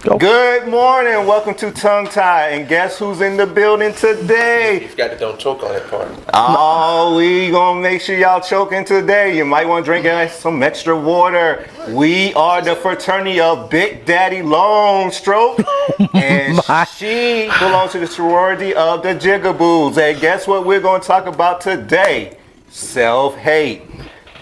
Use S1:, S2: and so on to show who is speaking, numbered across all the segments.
S1: Go.
S2: Good morning. Welcome to Tongue Tie. And guess who's in the building today?
S3: You forgot to don't choke on that part.
S2: Oh, we gonna make sure y'all choking today. You might want to drink some extra water. We are the fraternity of Big Daddy Long Stroke. And she belongs to the sorority of the Jigaboos. And guess what we're gonna talk about today? Self-hate.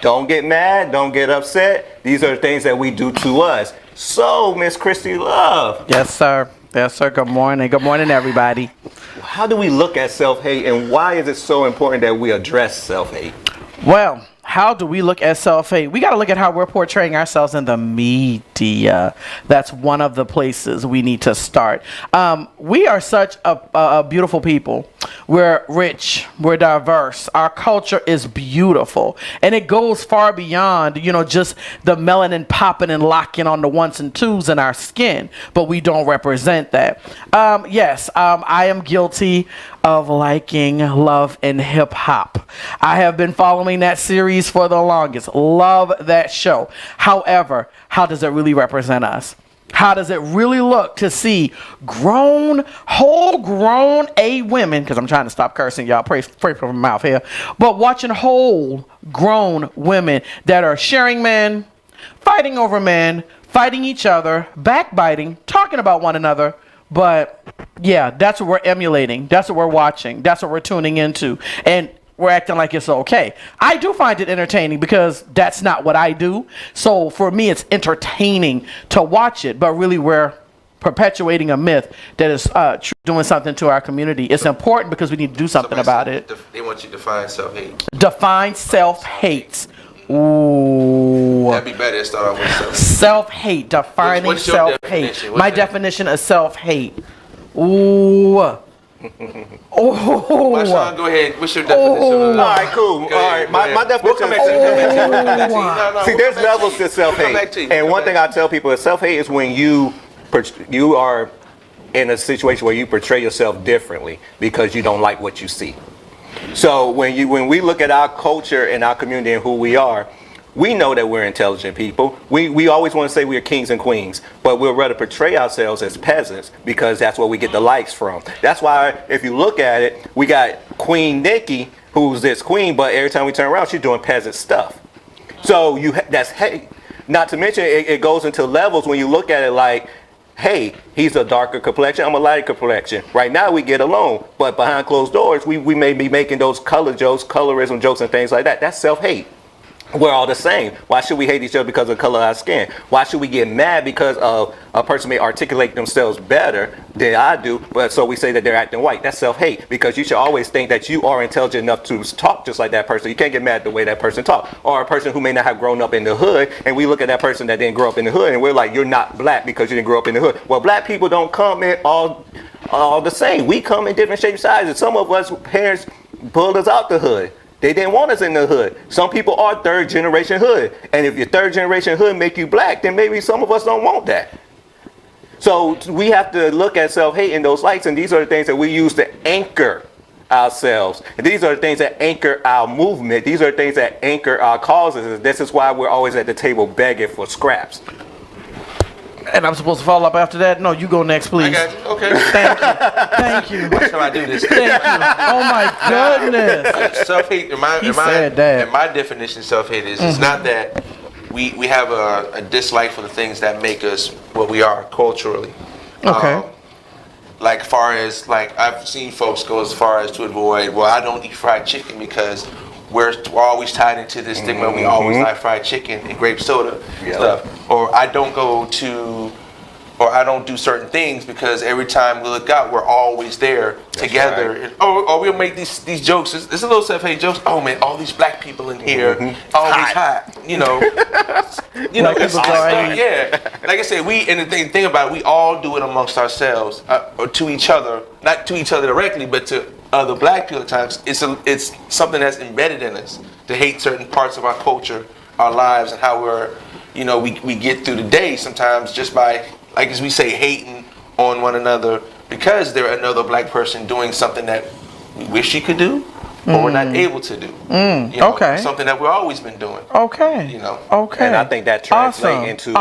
S2: Don't get mad, don't get upset. These are the things that we do to us. So, Miss Christy Love.
S1: Yes, sir. Yes, sir. Good morning. Good morning, everybody.
S2: How do we look at self-hate, and why is it so important that we address self-hate?
S1: Well, how do we look at self-hate? We got to look at how we're portraying ourselves in the media. That's one of the places we need to start. We are such a beautiful people. We're rich. We're diverse. Our culture is beautiful. And it goes far beyond, just the melanin popping and locking on the ones and twos in our skin. But we don't represent that. Yes, I am guilty of liking Love and Hip Hop. I have been following that series for the longest. Love that show. However, how does it really represent us? How does it really look to see whole grown women, because I'm trying to stop cursing, y'all, pray for my mouth here, but watching whole grown women that are sharing men, fighting over men, fighting each other, backbiting, talking about one another. But yeah, that's what we're emulating. That's what we're watching. That's what we're tuning into. And we're acting like it's okay. I do find it entertaining because that's not what I do. So for me, it's entertaining to watch it. But really, we're perpetuating a myth that is doing something to our community. It's important because we need to do something about it.
S3: They want you to define self-hate.
S1: Define self-hate. Ooh.
S3: That'd be better to start off with self-hate.
S1: Self-hate. Defining
S3: What's your
S1: self-hate.
S3: definition?
S1: My definition of self-hate. Ooh.
S3: Why Sean, go ahead. What's your definition?
S2: All right, cool. All right, my definition.
S3: We'll come back to you.
S2: See, there's levels to self-hate. And one thing I tell people is self-hate is when you are in a situation where you portray yourself differently because you don't like what you see. So when we look at our culture and our community and who we are, we know that we're intelligent people. We always want to say we're kings and queens, but we'll rather portray ourselves as peasants because that's where we get the likes from. That's why if you look at it, we got Queen Nikki, who's this queen, but every time we turn around, she's doing peasant stuff. So that's hate. Not to mention it goes into levels when you look at it like, hey, he's a darker complexion, I'm a lighter complexion. Right now we get along, but behind closed doors, we may be making those color jokes, colorism jokes and things like that. That's self-hate. We're all the same. Why should we hate each other because of the color of our skin? Why should we get mad because of a person may articulate themselves better than I do, but so we say that they're acting white? That's self-hate, because you should always think that you are intelligent enough to talk just like that person. You can't get mad at the way that person talks. Or a person who may not have grown up in the hood, and we look at that person that didn't grow up in the hood, and we're like, you're not black because you didn't grow up in the hood. Well, black people don't come in all the same. We come in different shapes, sizes. Some of us parents pulled us out the hood. They didn't want us in the hood. Some people are third generation hood. And if your third generation hood make you black, then maybe some of us don't want that. So we have to look at self-hate in those lights. And these are the things that we use to anchor ourselves. And these are the things that anchor our movement. These are the things that anchor our causes. And this is why we're always at the table begging for scraps.
S1: And I'm supposed to follow up after that? No, you go next, please.
S3: I got you. Okay.
S1: Thank you. Thank you.
S3: Why should I do this?
S1: Thank you. Oh my goodness.
S3: Self-hate, in my definition of self-hate is it's not that we have a dislike for the things that make us what we are culturally.
S1: Okay.
S3: Like far as I've seen folks go as far as to avoid, well, I don't eat fried chicken because we're always tied into this thing where we always like fried chicken and grape soda stuff. Or I don't do certain things because every time we look out, we're always there together. Right. Or we'll make these jokes. It's a little self-hate jokes. Oh man, all these black people in here, always hot. It's like I said, and the thing about it, we all do it amongst ourselves or to each other, not to each other directly, but to other black people at times. It's something that's embedded in us to hate certain parts of our culture, our lives, and how we get through the day sometimes just by, like as we say, hating on one another because they're another black person doing something that we wish she could do, or we're not able to do. You know,
S1: Okay.
S3: something that we've always been doing.
S1: Okay.
S3: You know.
S1: Okay.
S2: And I think that translates into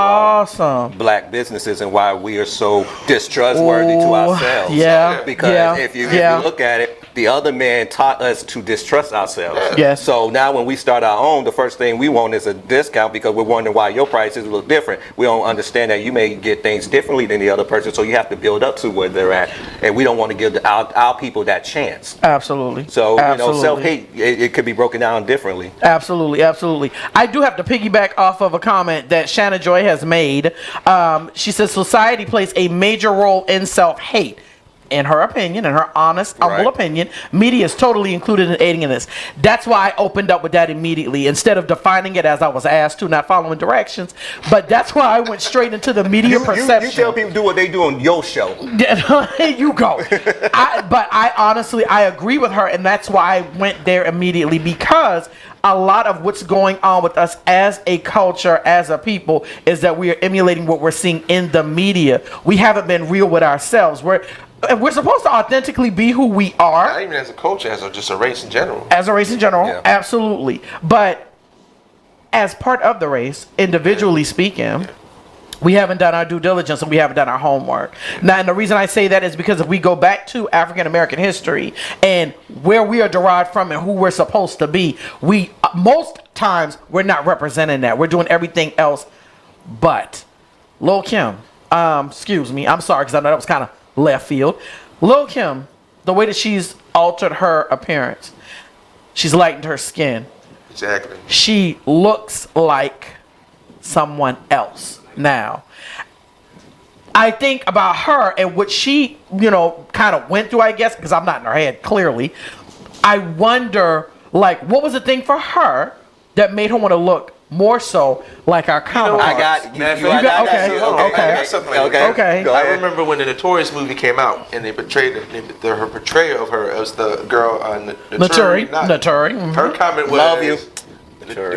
S2: black businesses and why we are so distrustworthy to ourselves.
S1: Yeah.
S2: Because if you look at it, the other man taught us to distrust ourselves.
S1: Yes.
S2: So now when we start our own, the first thing we want is a discount because we're wondering why your prices look different. We don't understand that you may get things differently than the other person, so you have to build up to where they're at. And we don't want to give our people that chance.
S1: Absolutely.
S2: So, self-hate, it could be broken down differently.
S1: Absolutely, absolutely. I do have to piggyback off of a comment that Shanna Joy has made. She says society plays a major role in self-hate. In her opinion, in her honest, humble opinion, media is totally included in aiding in this. That's why I opened up with that immediately, instead of defining it as I was asked to, not following directions. But that's why I went straight into the media perception.
S2: You tell people do what they do on your show.
S1: You go. But I honestly, I agree with her, and that's why I went there immediately, because a lot of what's going on with us as a culture, as a people, is that we are emulating what we're seeing in the media. We haven't been real with ourselves. We're supposed to authentically be who we are.
S3: Not even as a culture, as just a race in general.
S1: As a race in general, absolutely. But as part of the race, individually speaking, we haven't done our due diligence and we haven't done our homework. Now, and the reason I say that is because if we go back to African American history and where we are derived from and who we're supposed to be, we most times we're not representing that. We're doing everything else but. Lil' Kim, excuse me, I'm sorry because I know that was kind of left field. Lil' Kim, the way that she's altered her appearance, she's lightened her skin.
S3: Exactly.
S1: She looks like someone else now. I think about her and what she, kind of went through, I guess, because I'm not in her head, clearly. I wonder, what was the thing for her that made her want to look more so like our counterparts?
S2: I got you.
S1: Okay.
S3: I remember when the Notorious movie came out and they portrayed her portrayal of her as the girl Naturi.
S1: Mm-hmm.
S3: Her comment was,
S2: "Love you,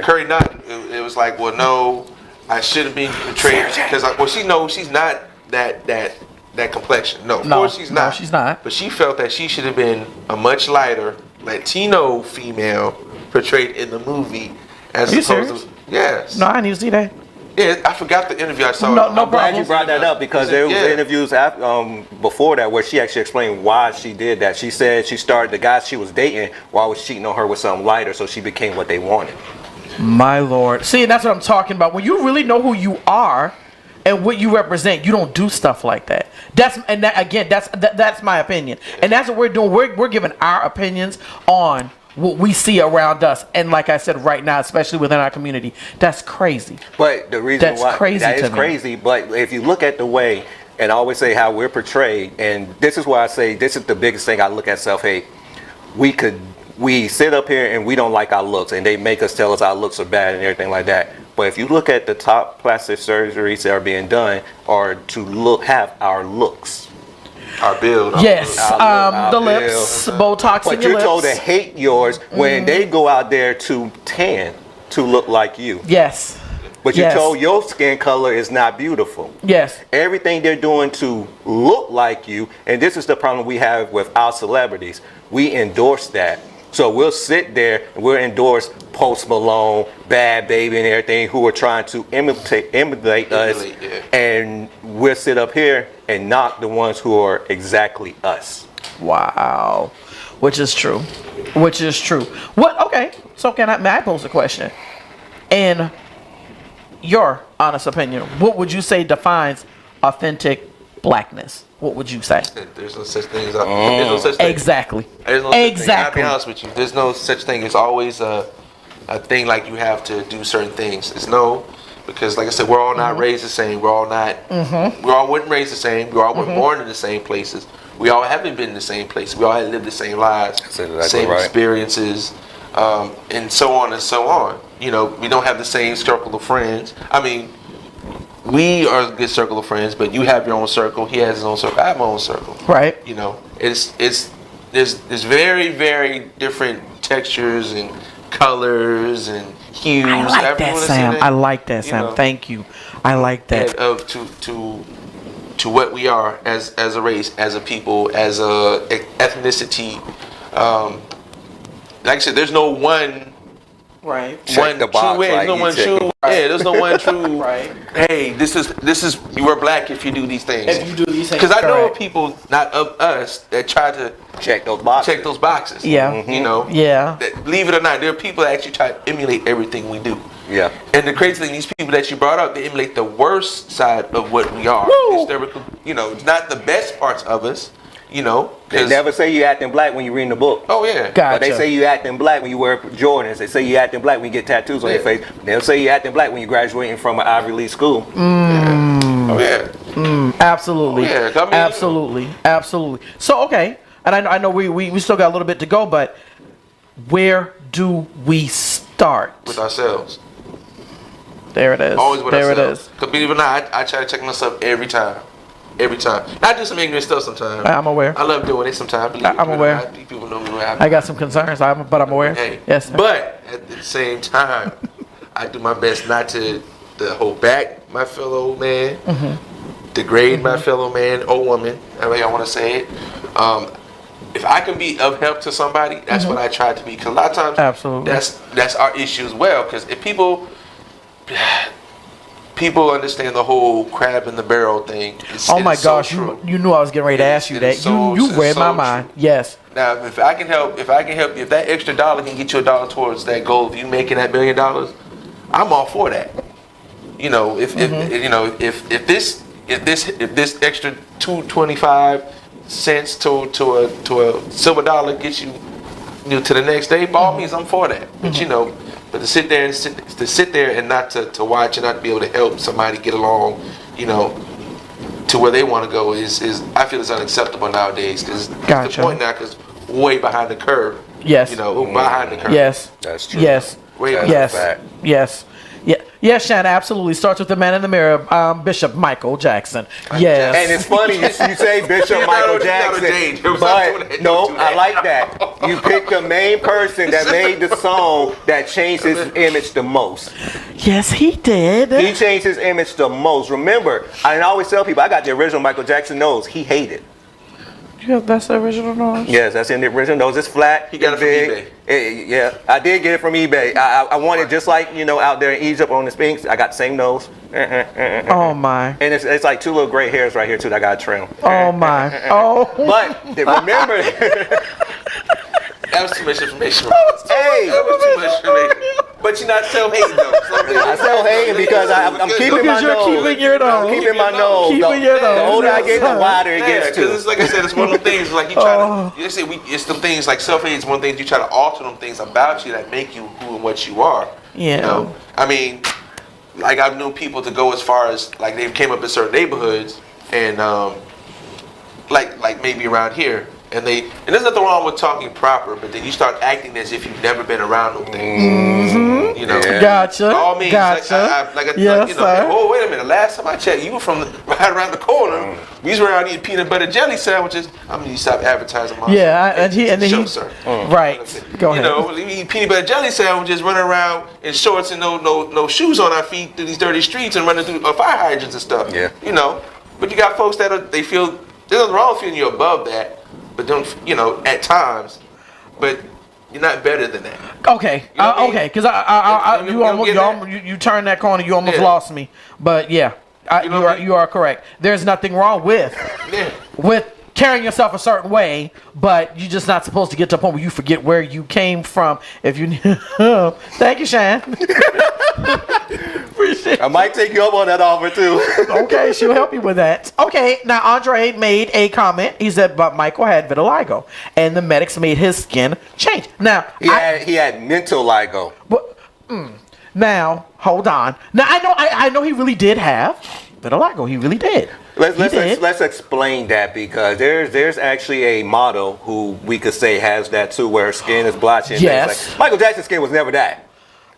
S3: Curry Knott." It was like, well, no, I shouldn't be portrayed because she knows she's not that complexion. No, of course she's not.
S1: No, she's not.
S3: But she felt that she should have been a much lighter Latino female portrayed in the movie. As
S1: Are you
S3: opposed
S1: serious?
S3: to, yes.
S1: No, I didn't even see that.
S3: Yeah, I forgot the interview I saw.
S1: No
S2: I'm glad
S1: problem.
S2: you brought that up because there was interviews before that where she actually explained why she did that. She said she started the guy she was dating while was cheating on her with something lighter, so she became what they wanted.
S1: My Lord. See, that's what I'm talking about. When you really know who you are and what you represent, you don't do stuff like that. That's my opinion. And that's what we're doing. We're giving our opinions on what we see around us, and like I said, right now, especially within our community, that's crazy.
S2: But the reason why that is crazy, but if you look at the way, and I always say how we're portrayed, and this is why I say this is the biggest thing I look at self-hate. We sit up here and we don't like our looks, and they make us tell us our looks are bad and everything like that. But if you look at the top plastic surgeries that are being done, are to have our looks.
S3: Our build.
S1: Yes, the lips, Botox
S2: but
S1: in your lips.
S2: But you're told to hate yours when they go out there to tan to look like you.
S1: Yes.
S2: But you're told your skin color is not beautiful.
S1: Yes.
S2: Everything they're doing to look like you, and this is the problem we have with our celebrities. We endorse that. So we'll sit there and we'll endorse Post Malone, Bad Baby, and everything who are trying to emulate us, and we'll sit up here and knock the ones who are exactly us.
S1: Wow, which is true. What? Okay, so may I pose a question? In your honest opinion, what would you say defines authentic blackness? What would you say?
S3: There's no such thing as there's no such thing.
S1: Exactly.
S3: There's no such thing. I'll be honest with you. There's no such thing. It's always a thing like you have to do certain things. Because like I said, we're all not raised the same. We're all not. We all weren't raised the same. We all weren't born in the same places. We all haven't been in the same places. We all had lived the same lives, same experiences, and so on and so on. We don't have the same circle of friends. I mean, we are a good circle of friends, but you have your own circle. He has his own circle. I have my own circle.
S1: Right.
S3: There's very, very different textures and colors and hues.
S1: I like that, Sam. I like that, Sam. Thank you. I like that.
S3: To what we are as a race, as a people, as a ethnicity, like I said, there's no one.
S1: Right.
S2: Check the box,
S3: true way.
S2: like
S3: There's no
S2: you
S3: one
S2: check
S3: true.
S2: the
S3: Yeah, there's no one true.
S1: Right.
S3: Hey, this is you are black if you do these things.
S1: If you do these things,
S3: because I know
S1: correct.
S3: people, not of us, that try to
S2: Check those boxes.
S3: check those boxes.
S1: Yeah.
S3: You know.
S1: Yeah.
S3: That, believe it or not, there are people that actually try to emulate everything we do.
S2: Yeah.
S3: And the crazy thing, these people that you brought up, they emulate the worst side of what we are.
S1: Woo!
S3: Hysterical, you know, it's not the best parts of us. You know.
S2: They
S3: 'Cause-
S2: never say you acting black when you reading the book.
S3: Oh yeah.
S1: Gotcha.
S2: But they say you acting black when you wear Jordans. They say you acting black when you get tattoos on your
S3: Yeah.
S2: face. They'll say you acting black when you're graduating from an Ivy League school.
S3: Oh yeah.
S1: Absolutely.
S3: Oh, yeah, I mean,
S1: absolutely. Absolutely. So, okay. And I know we still got a little bit to go, but where do we start?
S3: With ourselves.
S1: There it is.
S3: Always with
S1: there
S3: ourselves.
S1: it is.
S3: Because believe it or not, I try to check myself every time. Every time. I do some ignorant stuff sometimes.
S1: I'm aware.
S3: I love doing it sometimes. Believe it
S1: I'm
S3: or
S1: aware.
S3: not. People know me when
S1: I got some concerns, but I'm aware.
S3: Hey,
S1: Yes. Sir.
S3: but at the same time, I do my best not to hold back my fellow man, degrade my fellow man or woman, however I want to say it. If I can be of help to somebody, that's what I try to be. Because a lot of times,
S1: Absolutely.
S3: that's our issue as well. Because if people understand the whole crab in the barrel thing.
S1: Oh my
S3: it's so
S1: gosh,
S3: true.
S1: you knew I was getting ready to ask you
S3: It
S1: that.
S3: is so-
S1: You
S3: it's
S1: read my
S3: so
S1: mind.
S3: true.
S1: Yes.
S3: Now, if I can help, if that extra dollar can get you $1 towards that goal of you making that $1 million, I'm all for that. You know, if you know if this extra 2.25 cents to a silver dollar gets you, to the next day, by all means, I'm for that. But you know, but to sit there and not to watch and not to be able to help somebody get along, you know, to where they want to go is I feel is unacceptable nowadays because
S1: Gotcha.
S3: the point now because way behind the curve.
S1: Yes.
S3: You know, behind the curve.
S1: Yes.
S2: That's true.
S1: Yes.
S3: Way behind
S1: Yes.
S2: the fact.
S1: Yes. Yeah. Yes, Shannon, absolutely. Starts with the man in the mirror, Bishop Michael Jackson. Yes.
S2: And it's funny you say Bishop
S3: You're
S2: Michael
S3: not
S2: Jackson,
S3: Jade. It was not doing
S2: but
S3: that.
S2: no,
S3: Don't do
S2: I
S3: that.
S2: like that. You picked the main person that made the song that changed his image the most.
S1: Yes, he did.
S2: He changed his image the most. Remember, I always tell people I got the original Michael Jackson nose. He hated.
S1: Yeah, that's the original noise.
S2: Yes, that's in the original nose. It's flat.
S3: He got
S2: it's
S3: it from
S2: big. Yeah, I did get it from eBay. I want it just like out there in Egypt on the Sphinx. I got the same nose.
S1: Oh my.
S2: And it's like 2 little gray hairs right here too that I got to trim.
S1: Oh my. Oh.
S2: But remember,
S3: That was too much information.
S2: hey,
S3: That was too much information. But you're not self-hating though.
S2: I still hating because I'm keeping my
S1: Because you're
S2: nose.
S1: keeping your nose.
S2: I'm keeping my nose.
S1: Keeping your
S2: The
S1: nose.
S2: older I get, the wider it
S3: Yeah,
S2: gets
S3: because
S2: too.
S3: it's like I said, it's one of them things. Like you try to, you say it's them things like self-hate is one of the things you try to alter them things about you that make you who and what you are.
S1: Yeah.
S3: You know? I mean, like I've known people to go as far as like they came up in certain neighborhoods and like maybe around here. And there's nothing wrong with talking proper, but then you start acting as if you've never been around them things. You know,
S2: Yeah.
S1: Gotcha.
S3: by all means,
S1: Gotcha.
S3: you
S1: Yes,
S3: know,
S1: sir.
S3: oh wait a minute, last time I checked, you were from right around the corner. We was around eating peanut butter jelly sandwiches. I'm gonna stop advertising myself.
S1: Yeah, and then
S3: Show,
S1: he.
S3: sir.
S1: Right. Go ahead.
S3: You know, we eat peanut butter jelly sandwiches, running around in shorts and no shoes on our feet through these dirty streets and running through fire hydrants and stuff.
S2: Yeah.
S3: You know, but you got folks that they feel there's nothing wrong with feeling you're above that, but don't at times, but you're not better than that.
S1: Okay.
S3: You know what I mean?
S1: Okay. Because
S3: You
S1: you
S3: don't
S1: almost
S3: get that?
S1: you turned that corner. You almost
S3: Yeah.
S1: lost me. But yeah,
S3: You know what I mean?
S1: you are correct. There's nothing wrong with
S3: Yeah.
S1: carrying yourself a certain way, but you're just not supposed to get to a point where you forget where you came from. If you, thank you, Shan. Appreciate
S2: I might take you up on that offer too.
S1: Okay, she'll help you with that. Okay, now Andre made a comment. He said, but Michael had vitiligo, and the medics made his skin change. Now,
S2: He had mental ligo.
S1: now hold on. Now I know he really did have vitiligo. He really did.
S2: Let's explain that because there's actually a model who we could say has that too, where her skin is blotchy. And
S1: Yes.
S2: things like Michael Jackson's skin was never that.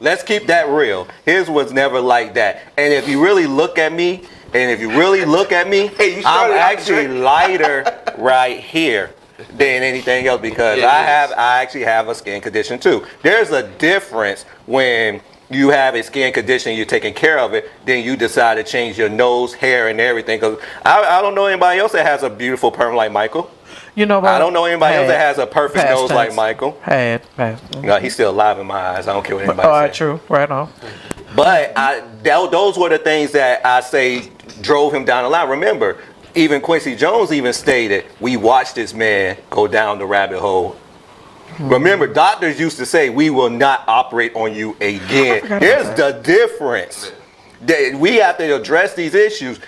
S2: Let's keep that real. His was never like that. And if you really look at me,
S3: Hey, you
S2: I'm
S3: started out
S2: actually
S3: straight.
S2: lighter right here than anything else because
S3: Yeah,
S2: I actually have a skin condition too. There's a difference when you have a skin condition, you're taking care of it, then you decide to change your nose, hair, and everything. Because I don't know anybody else that has a beautiful perm like Michael.
S1: You know what?
S2: I don't know anybody else that has a perfect nose like
S1: tense.
S2: Michael.
S1: Had.
S2: No, he's still alive in my eyes. I don't care what anybody
S1: All right,
S2: says.
S1: true. Right on.
S2: But those were the things that I say drove him down the line. Remember, even Quincy Jones even stated, we watched this man go down the rabbit hole. Remember, doctors used to say, we will not operate on you again. Here's the difference. We have to address these issues.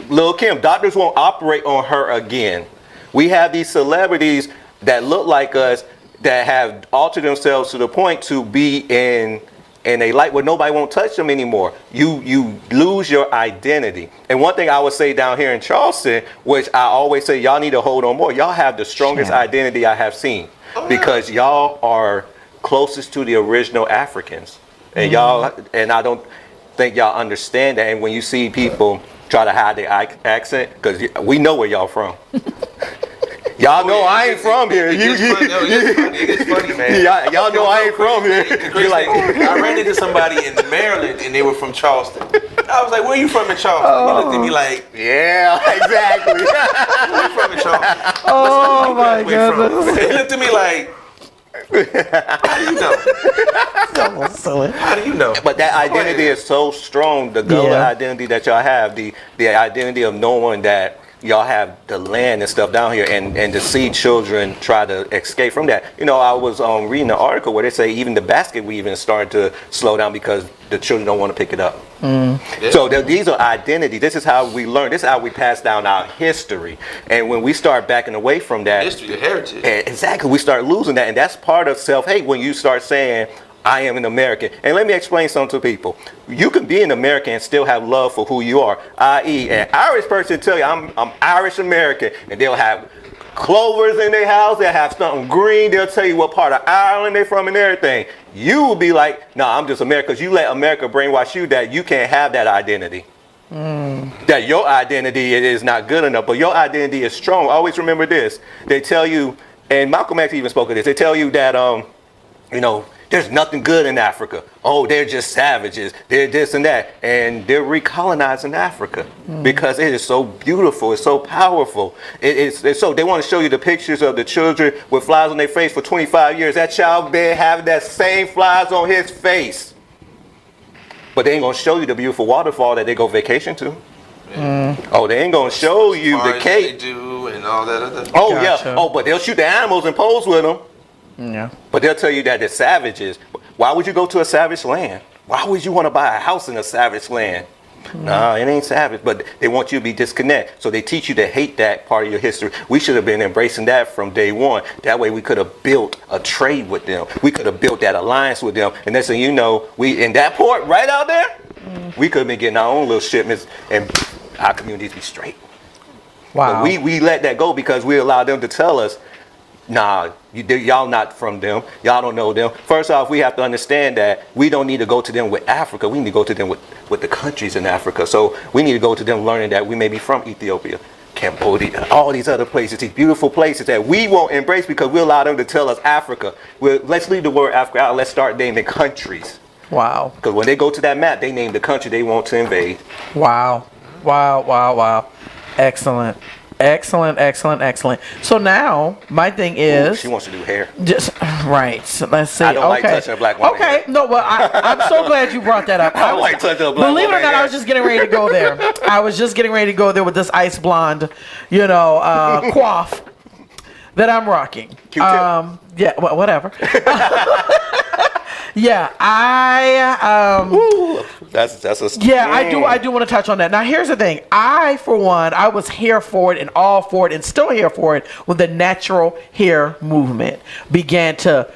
S2: Lil' Kim, doctors won't operate on her again. We have these celebrities that look like us that have altered themselves to the point to be in a light where nobody won't touch them anymore. You lose your identity. And one thing I would say down here in Charleston, which I always say y'all need to hold on more, y'all have the strongest identity I have seen. Because y'all are closest to the original Africans. And and I don't think y'all understand that. And when you see people try to hide their accent, because we know where y'all from. Y'all know I ain't from here.
S3: It's funny, man.
S2: Y'all know I ain't from here.
S3: You're like, I ran into somebody in Maryland and they were from Charleston. I was like, where you from in Charleston? He looked at me like,
S2: yeah, exactly.
S3: where you from in Charleston?
S1: Oh my
S3: goodness. He looked at me like, how do you know? How do you know?
S2: But that identity is so strong. The Gullah identity that y'all have, the identity of knowing that y'all have the land and stuff down here, and to see children try to escape from that. You know, I was reading an article where they say even the basket weaving started to slow down because the children don't want to pick it up. So these are identity. This is how we learn. This is how we pass down our history. And when we start backing away from that,
S3: history, the heritage.
S2: Exactly, we start losing that, and that's part of self-hate when you start saying, I am an American. And let me explain something to people. You can be an American and still have love for who you are. I.e., an Irish person tell you, I'm Irish American, and they'll have clovers in their house, they'll have something green, they'll tell you what part of Ireland they're from and everything. You will be like, no, I'm just American, because you let America brainwash you that you can't have that identity. That your identity is not good enough, but your identity is strong. Always remember this. They tell you, and Malcolm X even spoke of this, they tell you that, you know, there's nothing good in Africa. Oh, they're just savages. They're this and that. And they're recolonizing Africa because it is so beautiful. It's so powerful. It's so they want to show you the pictures of the children with flies on their face for 25 years. That child been having that same flies on his face. But they ain't going to show you the beautiful waterfall that they go vacation to. Oh, they ain't going to show you the cake.
S3: They do and all that other.
S2: Oh, yeah. Oh, but they'll shoot the animals and pose with them.
S1: Yeah.
S2: But they'll tell you that they're savages. Why would you go to a savage land? Why would you want to buy a house in a savage land? No, it ain't savage, but they want you to be disconnected. So they teach you to hate that part of your history. We should have been embracing that from day one. That way we could have built a trade with them. We could have built that alliance with them. And next thing you know, we in that port right out there, we could have been getting our own little shipments and our communities be straight.
S1: Wow.
S2: But we let that go because we allowed them to tell us, nah, y'all not from them. Y'all don't know them. First off, we have to understand that we don't need to go to them with Africa. We need to go to them with the countries in Africa. So we need to go to them learning that we may be from Ethiopia, Cambodia, all these other places, these beautiful places that we won't embrace because we allow them to tell us Africa. Let's leave the word Africa out. Let's start naming countries.
S1: Wow.
S2: Because when they go to that map, they name the country they want to invade.
S1: Wow. Wow, wow, wow. Excellent. Excellent, excellent, excellent. So now my thing is,
S2: Ooh, she wants to do hair.
S1: just right. So let's see.
S2: I don't like touching a black woman.
S1: Okay, no, but I'm so glad you brought that up.
S2: I don't like touching a black
S1: Believe it or
S2: woman
S1: not,
S2: hair.
S1: I was just getting ready to go there. I was just getting ready to go there with this ice blonde, coif that I'm rocking.
S2: Q-tip.
S1: Yeah, whatever. Yeah,
S2: That's a
S1: yeah, I do want to touch on that. Now, here's the thing. For one, I was here for it and all for it and still here for it when the natural hair movement began to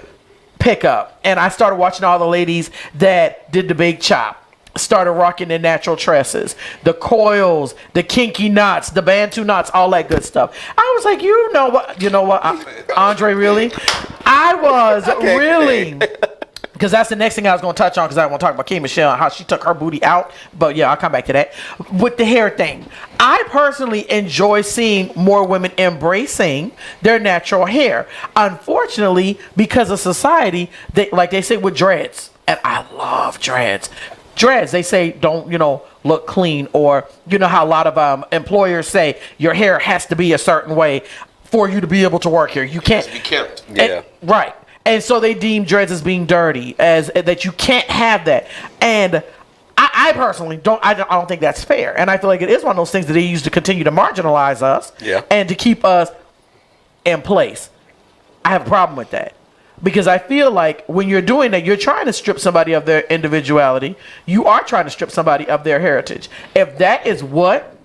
S1: pick up. And I started watching all the ladies that did the big chop, started rocking their natural tresses, the coils, the kinky knots, the Bantu knots, all that good stuff. I was like, you know what, Andre, really? I was really... Because that's the next thing I was going to touch on, because I want to talk about K. Michelle and how she took her booty out. But yeah, I'll come back to that. With the hair thing, I personally enjoy seeing more women embracing their natural hair. Unfortunately, because of society, like they say with dreads, and I love dreads. Dreads, they say don't, look clean, or you know how a lot of employers say your hair has to be a certain way. for you to be able to work here. You can't
S3: be kept.
S2: Yeah.
S1: right. And so they deem dreads as being dirty, as that you can't have that. And I personally don't think that's fair. And I feel like it is one of those things that they use to continue to marginalize us and to keep us in place. I have a problem with that. Because I feel like when you're doing that, you're trying to strip somebody of their individuality. You are trying to strip somebody of their heritage. If that is what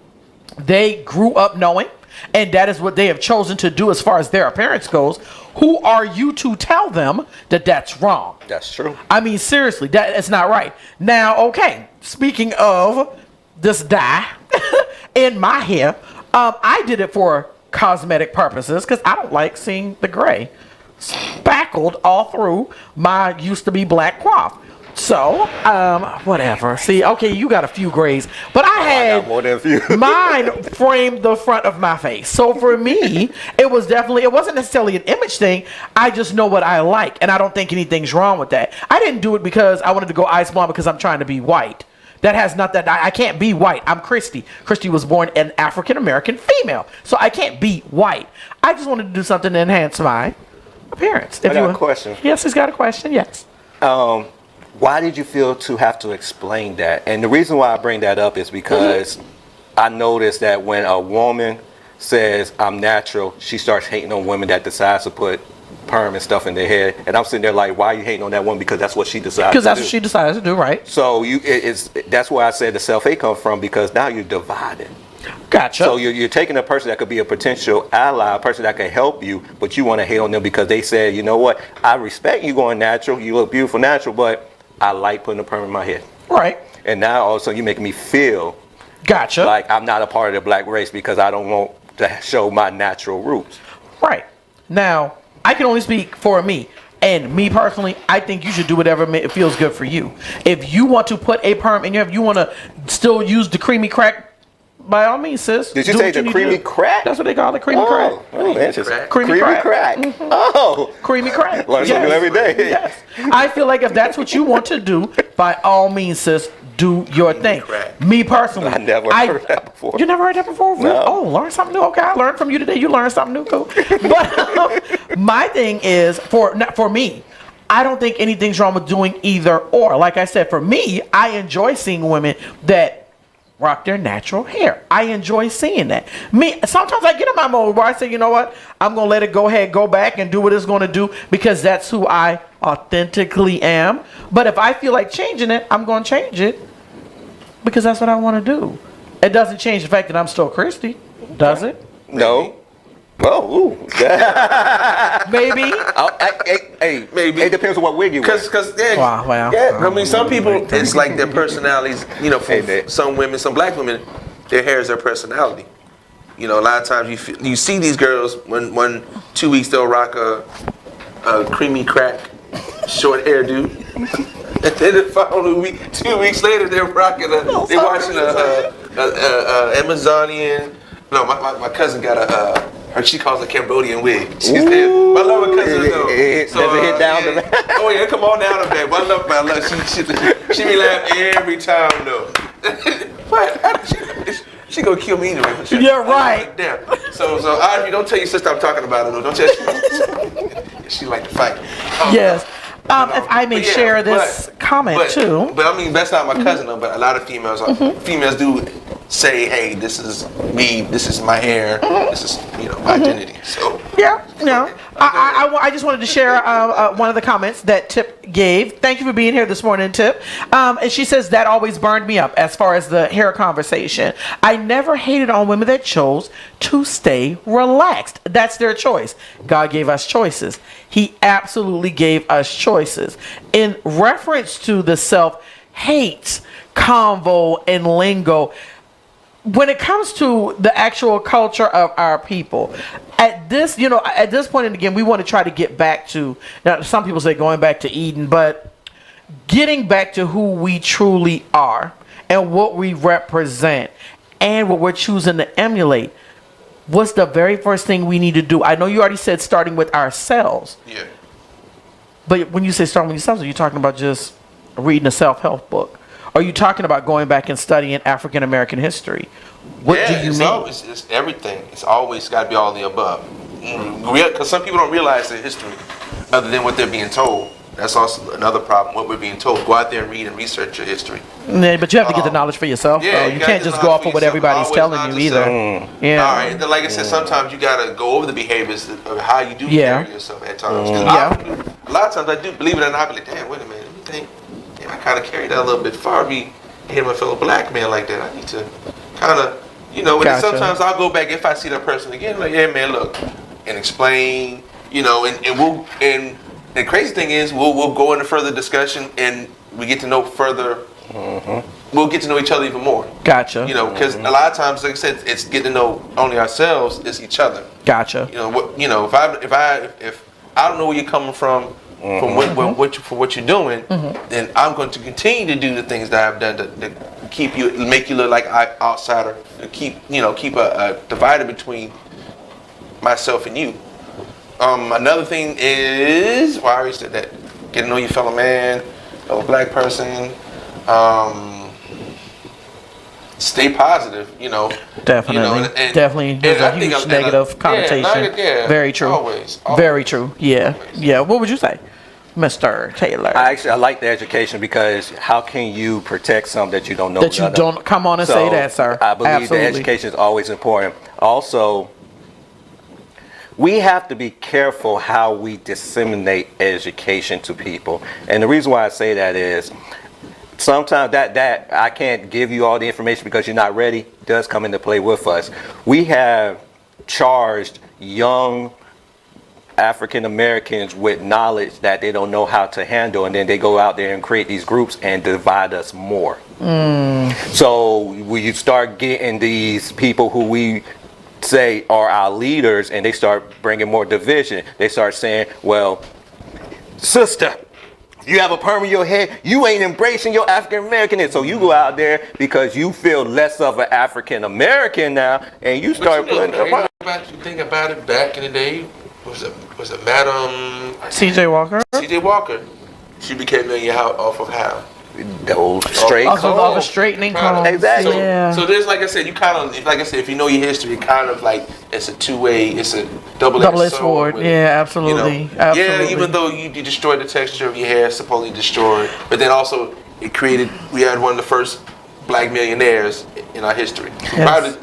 S1: they grew up knowing, and that is what they have chosen to do as far as their appearance goes, who are you to tell them that that's wrong?
S2: That's true.
S1: I mean, seriously, that's not right. Now, okay, speaking of this dye in my hair, I did it for cosmetic purposes because I don't like seeing the gray spackled all through my used to be black coif. So, whatever. See, okay, you got a few grays, but I had
S2: more than a few.
S1: mine framed the front of my face. So for me, it wasn't necessarily an image thing. I just know what I like, and I don't think anything's wrong with that. I didn't do it because I wanted to go ice blonde because I'm trying to be white. That has not that I can't be white. I'm Christy. Christy was born an African American female, so I can't be white. I just wanted to do something to enhance my appearance.
S2: I got a question.
S1: Yes, he's got a question. Yes.
S2: Why did you feel to have to explain that? And the reason why I bring that up is because I noticed that when a woman says I'm natural, she starts hating on women that decides to put perm and stuff in their head. And I'm sitting there like, why are you hating on that woman? Because that's what she decided to do.
S1: Because that's what she decided to do, right?
S2: So that's where I said the self-hate comes from, because now you're divided.
S1: Gotcha.
S2: So you're taking a person that could be a potential ally, a person that can help you, but you want to hate on them because they said, you know what, I respect you going natural, you look beautiful natural, but I like putting a perm in my head.
S1: Right.
S2: And now also you're making me feel
S1: gotcha.
S2: like I'm not a part of the black race because I don't want to show my natural roots.
S1: Right. Now, I can only speak for me. And me personally, I think you should do whatever feels good for you. If you want to put a perm in your, if you want to still use the creamy crack, by all means, sis.
S2: Did you say the creamy crack?
S1: That's what they call it, creamy crack.
S2: Oh, interesting.
S1: Creamy crack.
S2: Mm-hmm. Oh.
S1: Creamy crack.
S2: Learn something new every day.
S1: Yes. I feel like if that's what you want to do, by all means, sis, do your thing. Me personally.
S2: I never heard that before.
S1: You never heard that before?
S2: No.
S1: Oh, learn something new. Okay, I learned from you today. You learned something new too. But my thing is, for me, I don't think anything's wrong with doing either or. Like I said, for me, I enjoy seeing women that rock their natural hair. I enjoy seeing that. Me, sometimes I get in my mode where I say, you know what, I'm gonna let it go back and do what it's gonna do because that's who I authentically am. But if I feel like changing it, I'm gonna change it because that's what I want to do. It doesn't change the fact that I'm still Christy, does it?
S2: No. Oh, ooh.
S1: Maybe.
S2: Hey,
S3: Maybe.
S2: It depends on what wig you wear.
S3: Because
S1: Wow.
S3: yeah, I mean, some people, it's like their personalities. You know, for some women, some black women, their hair is their personality. You know, a lot of times you see these girls when 2 weeks they'll rock a creamy crack short hairdo, and then the following week, 2 weeks later, they're rocking they're watching a Amazonian. No, my cousin got she calls it a Cambodian wig. She's there. My love my cousin though.
S2: Does it hit down to that?
S3: Oh yeah, come on down to that. My love. She be laughing every time though. What? She gonna kill me anyway.
S1: Yeah, right.
S3: Damn. So Audrey, don't tell your sister I'm talking about her. Don't tell she like to fight.
S1: Yes. If I may share this comment too.
S3: But I mean, that's not my cousin though. But a lot of females, females do say, "Hey, this is me. This is my hair. This is my identity." So
S1: yeah. I just wanted to share one of the comments that Tip gave. Thank you for being here this morning, Tip. And she says that always burned me up as far as the hair conversation. I never hated on women that chose to stay relaxed. That's their choice. God gave us choices. He absolutely gave us choices. In reference to the self-hate convo and lingo, when it comes to the actual culture of our people, at this point in the game, we want to try to get back to, now some people say going back to Eden, but getting back to who we truly are and what we represent and what we're choosing to emulate. What's the very first thing we need to do? I know you already said starting with ourselves.
S3: Yeah.
S1: But when you say starting with yourselves, are you talking about just reading a self-help book? Are you talking about going back and studying African American history? What do you mean?
S3: It's everything. It's always got to be all the above. because some people don't realize their history other than what they're being told. That's also another problem, what we're being told. Go out there and read and research your history.
S1: Yeah, but you have to get the knowledge for yourself.
S3: Yeah,
S1: You can't just go off of what everybody's telling you either. Yeah.
S3: All right, like I said, sometimes you got to go over the behaviors of how you do carry yourself at times. 'Cause a lot of times I do, believe it or not, I be like, damn, wait a minute, let me think. Yeah, I kind of carry that a little bit far. Me hitting my fellow black man like that. I need to kind of, and then sometimes I'll go back if I see that person again, like, yeah, man, look, and explain, and the crazy thing is, we'll go into further discussion, and we get to know further. We'll get to know each other even more.
S1: Gotcha.
S3: Because a lot of times, like I said, it's getting to know only ourselves, it's each other.
S1: Gotcha.
S3: If I don't know where you're coming from what you're doing, then I'm going to continue to do the things that I've done to make you look like an outsider, to keep a divider between myself and you. Another thing is, I already said that, get to know your fellow man, fellow black person. Stay positive,
S1: Definitely. Definitely. There's a huge negative connotation. Very true.
S3: Always.
S1: Very true. Yeah. Yeah. What would you say, Mr. Taylor?
S2: I like the education, because how can you protect something that you don't know?
S1: That you don't come on and say that, sir.
S2: I believe the education is always important. Also, we have to be careful how we disseminate education to people. And the reason why I say that is, sometimes that I can't give you all the information because you're not ready does come into play with us. We have charged young African Americans with knowledge that they don't know how to handle, and then they go out there and create these groups and divide us more. So when you start getting these people who we say are our leaders, and they start bringing more division, they start saying, well, sister, you have a perm in your head, you ain't embracing your African Americanism. So you go out there because you feel less of an African American now, and you start putting up.
S3: You think about it, back in the day, was it Madam
S1: C.J. Walker?
S3: C.J. Walker. She became millionaire off of how?
S2: Those straight
S1: off of a straightening comb.
S2: Exactly.
S3: So there's, like I said, you kind of, like I said, if you know your history, kind of like it's a two-way, it's a double-edged sword.
S1: Yeah, absolutely. Absolutely.
S3: Yeah, even though you destroyed the texture of your hair, supposedly destroyed, but then also we had one of the first black millionaires in our history.
S1: Yes.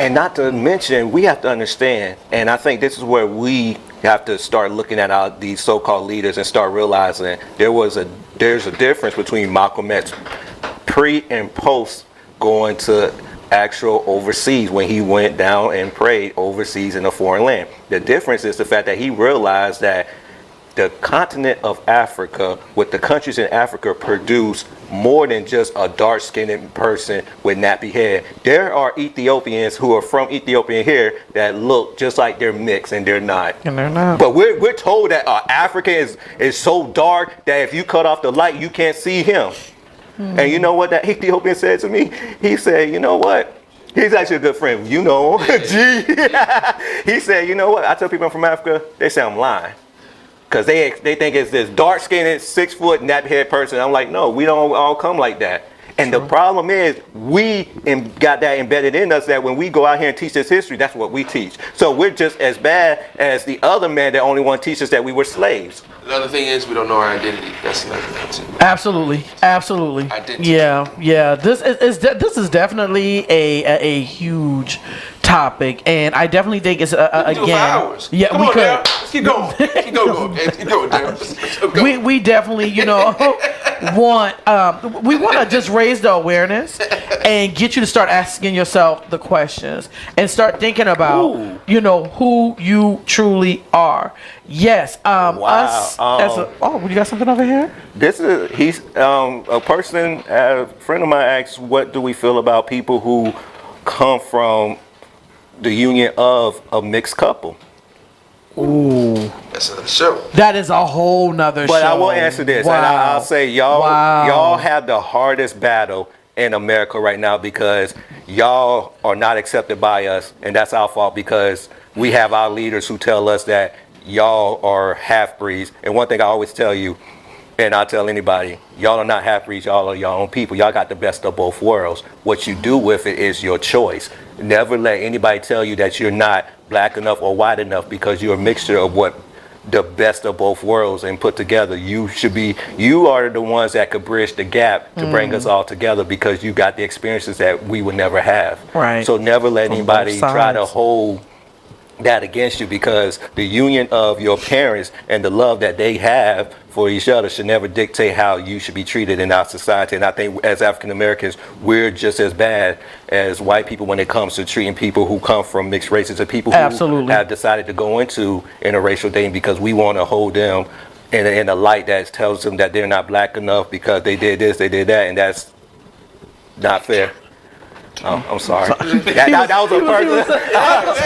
S2: And not to mention, we have to understand, and I think this is where we have to start looking at these so-called leaders and start realizing there's a difference between Malcolm X pre and post going to actual overseas, when he went down and prayed overseas in a foreign land. The difference is the fact that he realized that the continent of Africa, with the countries in Africa, produce more than just a dark-skinned person with nappy hair. There are Ethiopians who are from Ethiopia here that look just like they're mixed, and they're not.
S1: And they're not.
S2: But we're told that Africa is so dark that if you cut off the light, you can't see him. And you know what that Ethiopian said to me? He said, you know what? He's actually a good friend. You know, G. He said, you know what? I tell people I'm from Africa, they say I'm lying. Because they think it's this dark-skinned, 6-foot, nappy-head person. I'm like, no, we don't all come like that. And the problem is, we got that embedded in us that when we go out here and teach this history, that's what we teach. So we're just as bad as the other man that only one teaches that we were slaves.
S3: Another thing is, we don't know our identity. That's another thing too.
S1: Absolutely.
S3: Identity.
S1: Yeah. This is definitely a huge topic, and I definitely think it's again.
S3: Hours.
S1: Yeah,
S3: Come
S1: we
S3: on,
S1: could.
S3: Darryl. Let's keep going. Keep going, Darryl.
S1: We definitely want to just raise the awareness and get you to start asking yourself the questions and start thinking about who you truly are. Yes. You got something over here?
S2: He's a person. A friend of mine asked, "What do we feel about people who come from the union of a mixed couple?"
S1: Ooh,
S3: that's another show.
S1: That is a whole nother show.
S2: But I will answer this, and I'll say y'all have the hardest battle in America right now, because y'all are not accepted by us, and that's our fault, because we have our leaders who tell us that y'all are half-breeds. And one thing I always tell you, And I tell anybody, y'all are not half-breeds, y'all are your own people. Y'all got the best of both worlds. What you do with it is your choice. Never let anybody tell you that you're not black enough or white enough, because you're a mixture of what the best of both worlds and put together. You are the ones that could bridge the gap to bring us all together, because you got the experiences that we would never have.
S1: Right.
S2: So never let
S1: From
S2: anybody
S1: both
S2: try to
S1: sides.
S2: hold that against you, because the union of your parents and the love that they have for each other should never dictate how you should be treated in our society. And I think as African Americans, we're just as bad as white people when it comes to treating people who come from mixed races, and people who
S1: Absolutely.
S2: have decided to go into interracial dating, because we want to hold them in a light that tells them that they're not black enough because they did this, they did that, and that's not fair. Oh, I'm sorry. That was a person.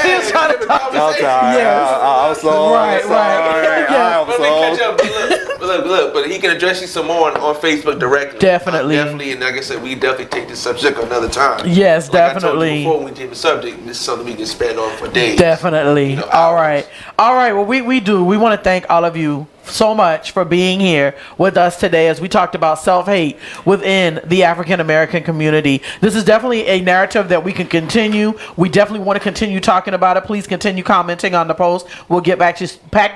S1: He was trying to talk.
S2: I'm sorry.
S1: Yes.
S2: I'm so
S1: Right,
S2: sorry.
S1: Yeah.
S2: I'm
S3: But let me catch
S2: so.
S3: up. But he can address you some more on Facebook directly.
S1: Definitely.
S3: Definitely, and like I said, we definitely take this subject another time.
S1: Yes,
S3: Like I told
S1: definitely.
S3: you before we did the subject, this is something we can spend on for days.
S1: Definitely.
S3: You know,
S1: All
S3: hours.
S1: right. Well, we want to thank all of you so much for being here with us today as we talked about self-hate within the African American community. This is definitely a narrative that we can continue. We definitely want to continue talking about it. Please continue commenting on the post. We'll get back to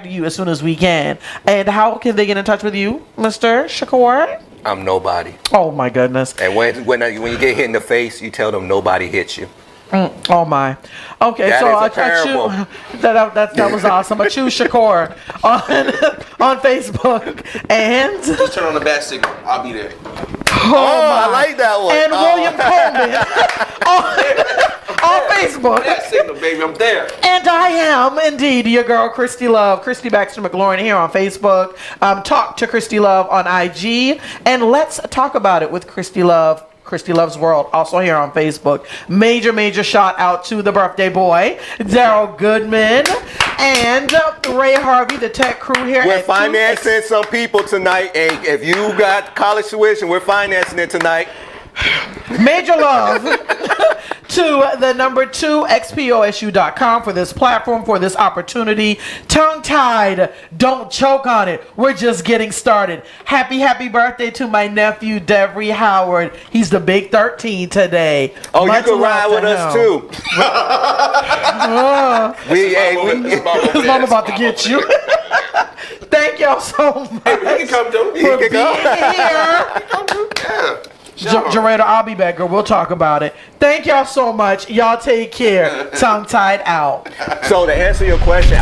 S1: you as soon as we can. And how can they get in touch with you, Mr. Shakur?
S2: I'm nobody.
S1: Oh my goodness.
S2: And when you get hit in the face, you tell them nobody hit you.
S1: Oh my. Okay,
S2: That
S1: so
S2: is a
S1: I
S2: parable.
S1: choose that was awesome. I choose Shakur on Facebook and
S3: Just turn on the bat signal. I'll be there.
S2: I like that one.
S1: and William Coleman on Facebook.
S3: Bat signal, baby. I'm there.
S1: And I am indeed your girl, Christy Love, Christy Baxter McLaurin here on Facebook. Talk to Christy Love on IG, and let's talk about it with Christy Love. Christy Loves World, also here on Facebook. Major shout out to the birthday boy, Daryl Goodman, and Ray Harvey, the tech crew here.
S2: We're
S1: at
S2: financing some people tonight, and if you got college tuition, we're financing it tonight.
S1: Major love to the number 2 xposu.com for this platform, for this opportunity. Tongue tied, don't choke on it. We're just getting started. Happy birthday to my nephew Devery Howard. He's the big 13 today.
S2: Oh,
S1: Much
S2: you can
S1: love
S2: ride
S1: to
S2: with us
S1: him.
S2: too.
S1: His mama about to get you. Thank y'all so much
S3: He can come though.
S1: for
S2: can go.
S1: being here.
S3: Yeah. Sure.
S1: Jareda, I'll be back, girl. We'll talk about it. Thank y'all so much. Y'all take care. Tongue tied out.
S2: So to answer your question.